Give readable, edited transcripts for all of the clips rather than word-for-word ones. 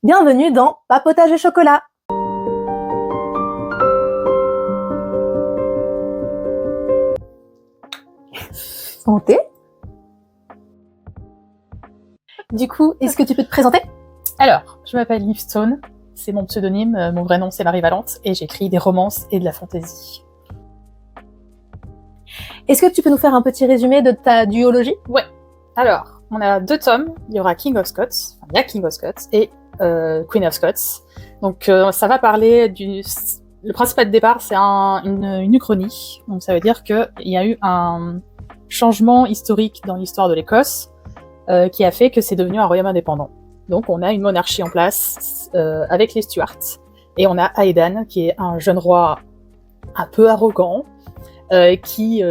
Bienvenue dans Papotage et chocolat. Santé. Du coup, est-ce que tu peux te présenter? Alors, je m'appelle Liv Stone, c'est mon pseudonyme, mon vrai nom c'est Marie Valente, et j'écris des romances et de la fantasy. Est-ce que tu peux nous faire un petit résumé de ta duologie? Ouais. Alors, on a 2 tomes, il y aura King of Scots, enfin, il y a King of Scots et Queen of Scots. Donc ça va parler du... Le principal de départ, c'est une uchronie, donc ça veut dire qu'il y a eu un changement historique dans l'histoire de l'Écosse qui a fait que c'est devenu un royaume indépendant. Donc on a une monarchie en place avec les Stuarts, et on a Aedan qui est un jeune roi un peu arrogant, qui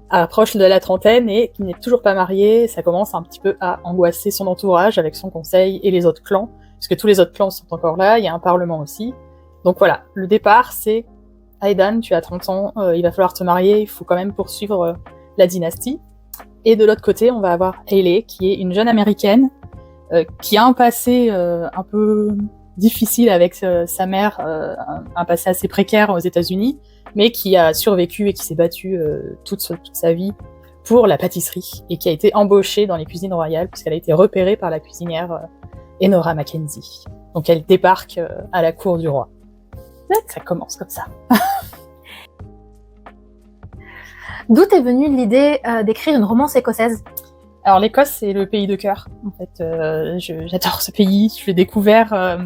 approche de la trentaine et qui n'est toujours pas marié. Ça commence un petit peu à angoisser son entourage avec son conseil et les autres clans, puisque tous les autres clans sont encore là, il y a un parlement aussi. Donc voilà, le départ c'est Aedan, tu as 30 ans, il va falloir te marier, il faut quand même poursuivre la dynastie. Et de l'autre côté, on va avoir Hayley, qui est une jeune américaine qui a un passé un peu difficile avec sa mère, un passé assez précaire aux États-Unis, mais qui a survécu et qui s'est battue toute sa vie pour la pâtisserie, et qui a été embauchée dans les cuisines royales, puisqu'elle a été repérée par la cuisinière Enora Mackenzie. Donc elle débarque à la cour du roi. Ça commence comme ça. D'où t'es venue l'idée d'écrire une romance écossaise? Alors l'Écosse, c'est le pays de cœur. En fait, j'adore ce pays. Je l'ai découvert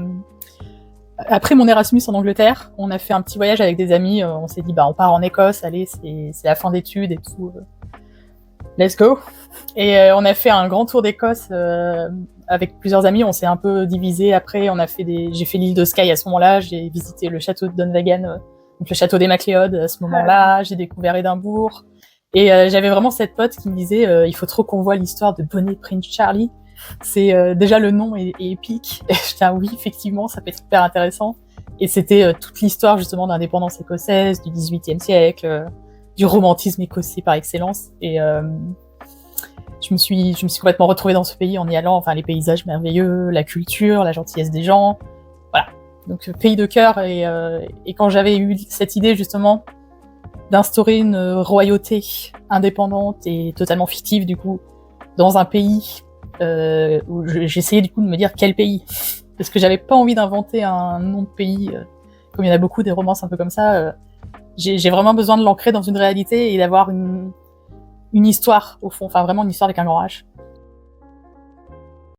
après mon Erasmus en Angleterre. On a fait un petit voyage avec des amis. On s'est dit, on part en Écosse. Allez, c'est la fin d'études et tout. Let's go. Et on a fait un grand tour d'Écosse avec plusieurs amis. On s'est un peu divisé. Après, j'ai fait l'île de Skye à ce moment-là. J'ai visité le château de Dunvegan, donc le château des MacLeod à ce moment-là. J'ai découvert Édimbourg. Et j'avais vraiment cette pote qui me disait il faut trop qu'on voit l'histoire de Bonnie Prince Charlie. C'est déjà le nom est épique. Et j'étais oui, effectivement, ça peut être hyper intéressant. Et c'était toute l'histoire justement d'indépendance écossaise du XVIIIe siècle, du romantisme écossais par excellence. Et je me suis complètement retrouvée dans ce pays en y allant. Enfin, les paysages merveilleux, la culture, la gentillesse des gens. Voilà. Donc pays de cœur. Et quand j'avais eu cette idée justement d'instaurer une royauté indépendante et totalement fictive du coup dans un pays où j'essayais du coup de me dire quel pays, parce que j'avais pas envie d'inventer un nom de pays comme il y en a beaucoup des romances un peu comme ça. J'ai vraiment besoin de l'ancrer dans une réalité et d'avoir une histoire au fond, enfin vraiment une histoire avec un grand H.